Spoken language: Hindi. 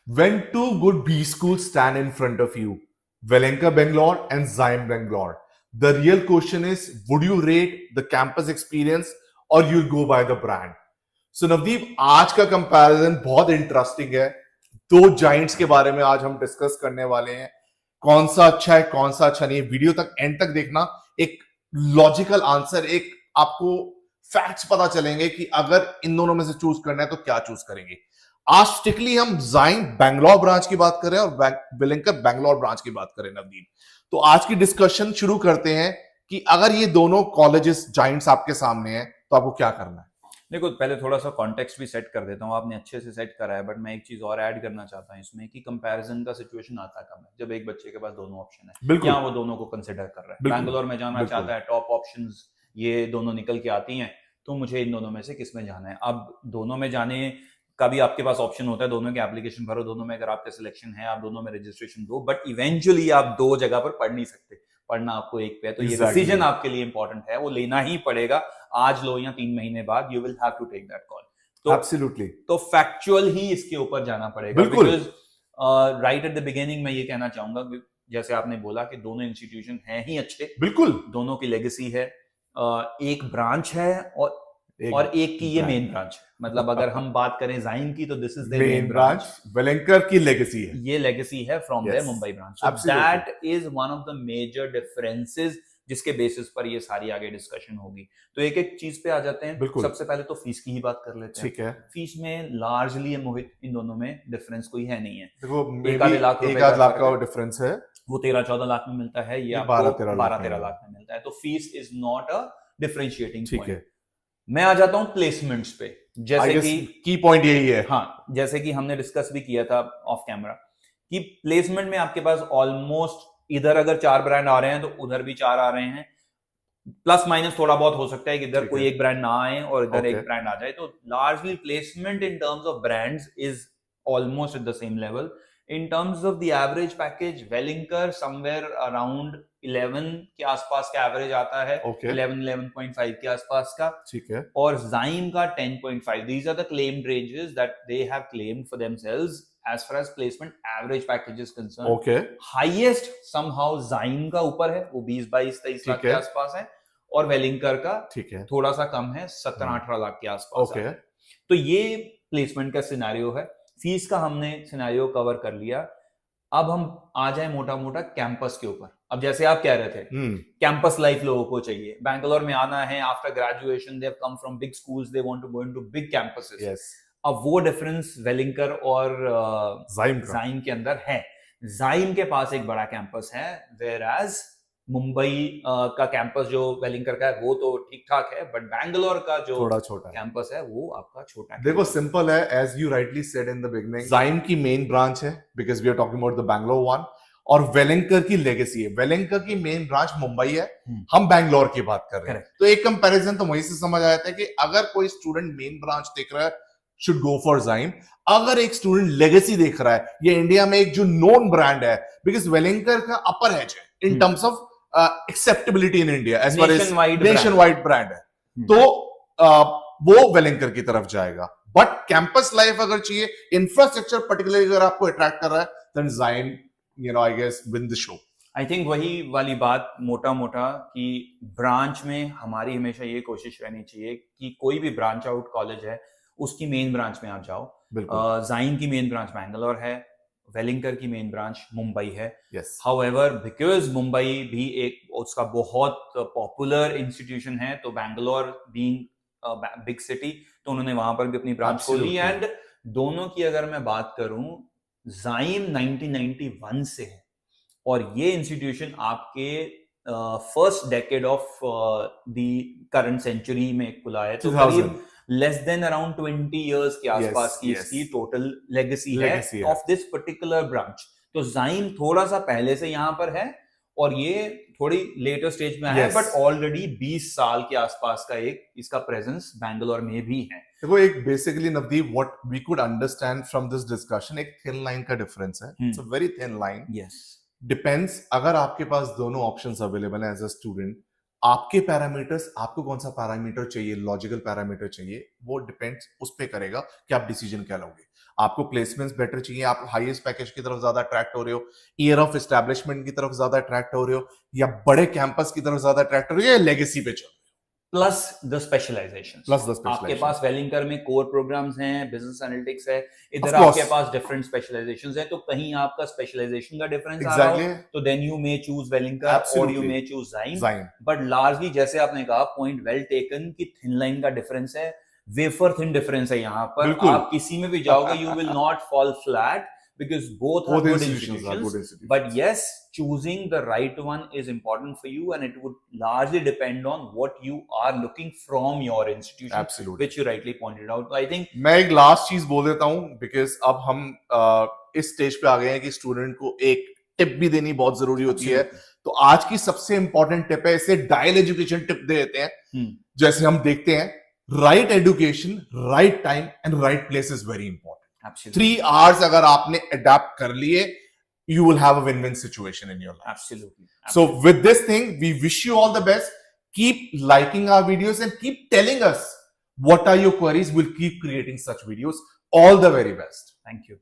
When two good B schools stand in front of you, Valenka Bangalore and Zyme Bangalore, the real question is, would you rate the campus experience or you'll go by the brand? So Navdeep, आज का कंपैरिजन बहुत इंटरेस्टिंग है। दो जाइंट्स के बारे में आज हम डिस्कस करने वाले हैं। कौन सा अच्छा है, कौन सा अच्छा नहीं है, वीडियो तक एंड तक देखना। एक लॉजिकल आंसर, एक आपको फैक्ट्स पता चलेंगे कि अगर इन दोनों में से चूज करना है तो क्या चूज करेंगे। आज स्ट्रिक्टली हम जाइन बैंगलोर ब्रांच की बात करें और वेलिंकर बैंगलोर ब्रांच की बात करें नवदीप। तो आज की डिस्कशन शुरू करते हैं कि अगर ये दोनों कॉलेजेस जाइंट्स आपके सामने हैं तो आपको क्या करना है। देखो, पहले थोड़ा सा कॉन्टेक्स्ट भी सेट कर देता हूँ। आपने अच्छे से सेट करा है, बट मैं एक चीज और ऐड करना चाहता हूँ इसमें कि कंपैरिजन का सिचुएशन आता कब है, जब एक बच्चे के पास दोनों ऑप्शन है, क्या वो दोनों को कंसिडर कर रहा है। बैंगलोर में जाना चाहता है, टॉप ऑप्शंस ये दोनों निकल के आती हैं, तो मुझे इन दोनों में से किस में जाना है। अब दोनों में जाने का भी आपके पास ऑप्शन होता है, दोनों के एप्लीकेशन भरो, दोनों में अगर आपका सिलेक्शन है आप दोनों में रजिस्ट्रेशन दो, बट इवेंचुअली आप दो जगह पर पढ़ नहीं सकते, पढ़ना आपको एक पे है। तो ये डिसीजन आपके लिए इंपॉर्टेंट है, वो लेना ही पड़ेगा। आज लो या 3 महीने बाद, you will have to take that call. तो एब्सोल्युटली, तो फैक्चुअल ही इसके ऊपर जाना पड़ेगा। Because right at the beginning मैं ये कहना चाहूंगा, जैसे आपने बोला कि दोनों इंस्टीट्यूशन हैं ही अच्छे, बिल्कुल दोनों की लेगेसी है, एक ब्रांच है और एक की ये मेन ब्रांच है। मतलब अगर हम बात करें जाइम की, तो this is their main branch, Welingkar की लेगेसी है, ये लेगेसी है from their Mumbai branch. So that is one of the major differences जिसके बेसिस पर ये सारी आगे डिस्कशन होगी। तो एक एक चीज पे आ जाते हैं। सबसे पहले तो फीस की ही बात कर लेते हैं। ठीक है। फीस में लार्जली मोहित इन दोनों में डिफरेंस कोई है नहीं है। देखो, एक आधे लाख का डिफरेंस है, वो 13-14 लाख में मिलता है, ये आपको 12-13 लाख में मिलता है। तो fees is not a differentiating point. मैं आ जाता हूं प्लेसमेंट्स पे, जैसे कि की पॉइंट यही है। हाँ, जैसे कि हमने डिस्कस भी किया था ऑफ कैमरा कि प्लेसमेंट में आपके पास ऑलमोस्ट इधर अगर 4 ब्रांड आ रहे हैं तो उधर भी 4 आ रहे हैं। प्लस माइनस थोड़ा बहुत हो सकता है कि इधर कोई एक ब्रांड ना आए और इधर एक ब्रांड आ जाए। तो largely placement in terms of brands is almost at the same level. In terms of the average package, Wellinger somewhere around 11 के आसपास का एवरेज आता है, 11-11.5 के आसपास का। ठीक है। और Zyme का 10.5। These are the claimed ranges that they have claimed for themselves as far as placement average package is concerned. Highest somehow Zyme का ऊपर है, वो 20-22-23 लाख के आसपास है, और Wellinger का थोड़ा सा कम है, 17-18 लाख के आसपास है। तो ये प्लेसमेंट का सिनेरियो है। फीस का हमने सिनेरियो कवर कर लिया। अब हम आ जाए मोटा मोटा कैंपस के ऊपर। अब जैसे आप कह रहे थे, कैंपस लाइफ लोगों को चाहिए, बैंगलोर में आना है after graduation, they have come from big schools, they want to go into big campuses. अब वो डिफरेंस वेलिंकर और जाइम के अंदर है। जाइम के पास एक बड़ा कैंपस है, वेयरएज मुंबई का कैंपस जो वेलिंकर का है वो तो ठीक ठाक है, बट बैंगलोर का जो थोड़ा छोटा कैंपस है वो आपका छोटा है। देखो, सिंपल है, as you rightly said in the beginning, XIME की मेन ब्रांच है because we are talking about the Bangalore one, और वेलिंकर की लेगेसी है। वेलिंकर की मेन ब्रांच मुंबई है, हम बैंगलोर की बात कर रहे हैं। तो एक कंपैरिजन तो वहीं से समझ आया था कि अगर कोई स्टूडेंट मेन ब्रांच देख रहा है, शुड गो फॉर जाइम। अगर एक स्टूडेंट लेगेसी देख रहा है, ये इंडिया में एक जो नोन ब्रांड है, बिकॉज वेलिंकर का अपर एज है in terms of acceptability in India, as far as nation wide brand है, तो वो वेलिंकर की तरफ जाएगा। बट कैंपस लाइफ अगर चाहिए, इंफ्रास्ट्रक्चर पर्टिकुलरली अगर आपको अट्रैक्ट कर रहा है, then XIME, you know, I guess win the show. I think वही वाली बात मोटा मोटा कि ब्रांच में हमारी हमेशा ये कोशिश रहनी चाहिए कि कोई भी ब्रांच आउट कॉलेज है उसकी मेन ब्रांच में आप जाओ। जाइम की मेन ब्रांच बैंगलोर है, वेलिंकर की मेन ब्रांच मुंबई है। हाउएवर बिकॉज मुंबई भी एक उसका बहुत पॉपुलर इंस्टीट्यूशन है, तो बैंगलोर बीइंग बिग सिटी, तो उन्होंने वहां पर भी अपनी ब्रांच खोली। एंड दोनों की अगर मैं बात करूं, जाइम 1991 से है और ये इंस्टीट्यूशन आपके first decade of the current century में खुला है, तो करीब लेस देन अराउंड 20 इयर्स के आसपास की इसकी टोटल लेगेसी है ऑफ दिस पर्टिकुलर ब्रांच। तो जाइम थोड़ा सा पहले से यहां पर है और ये थोड़ी लेटर स्टेज में है, बट ऑलरेडी 20 साल के आसपास का एक इसका प्रेजेंस बैंगलोर में भी है। देखो, एक basically Navdeep, what we could understand from this discussion, एक थिन लाइन का डिफरेंस है। It's a very thin line. Yes, depends, अगर आपके पास दोनों ऑप्शंस अवेलेबल हैं एज अ स्टूडेंट, आपके पैरामीटर्स, आपको कौन सा पैरामीटर चाहिए, लॉजिकल पैरामीटर चाहिए, वो डिपेंड्स उस पे करेगा कि आप डिसीजन क्या लोगे। आपको प्लेसमेंट्स बेटर चाहिए, आप हाईएस्ट पैकेज की तरफ ज्यादा अट्रैक्ट हो रहे हो, ईयर ऑफ एस्टैब्लिशमेंट की तरफ ज्यादा अट्रैक्ट हो रहे हो, या बड़े कैंपस की तरफ ज्यादा अट्रैक्ट हो रहे हो, या लेगेसी पे चल प्लस द स्पेशलाइजेशन, आपके पास वेलिंकर में कोर प्रोग्राम्स हैं, बिजनेस एनालिटिक्स है, इधर आपके पास डिफरेंट स्पेशलाइजेशंस है, तो कहीं आपका स्पेशलाइजेशन का डिफरेंस आ रहा हो तो देन यू मे चूज वेलिंकर और you may choose Zain. But largely जैसे आपने कहा, पॉइंट वेल टेकन कि थिन लाइन का डिफरेंस है, वेफर थिन डिफरेंस है यहाँ पर। आप किसी में भी जाओगे you will not fall flat because both are good institutions, but yes, choosing the right one is important for you, and it would largely depend on what you are looking from your institution. Absolutely. Which you rightly pointed out. I think मैं एक लास्ट चीज बोल देता हूं, बिकॉज अब हम इस स्टेज पे आ गए हैं कि स्टूडेंट को एक टिप भी देनी बहुत जरूरी होती है। तो आज की सबसे इंपॉर्टेंट टिप है, इसे डायल एजुकेशन टिप दे देते हैं। जैसे हम देखते हैं, right education, right time and right place is very important. 3 hours अगर आपने अडेप्ट कर लिए, you will have a win-win situation in your life. Absolutely. So with this thing, we wish you all the best. Keep liking our videos and keep telling us what are your queries. We'll keep creating such videos. All the very best. Thank you.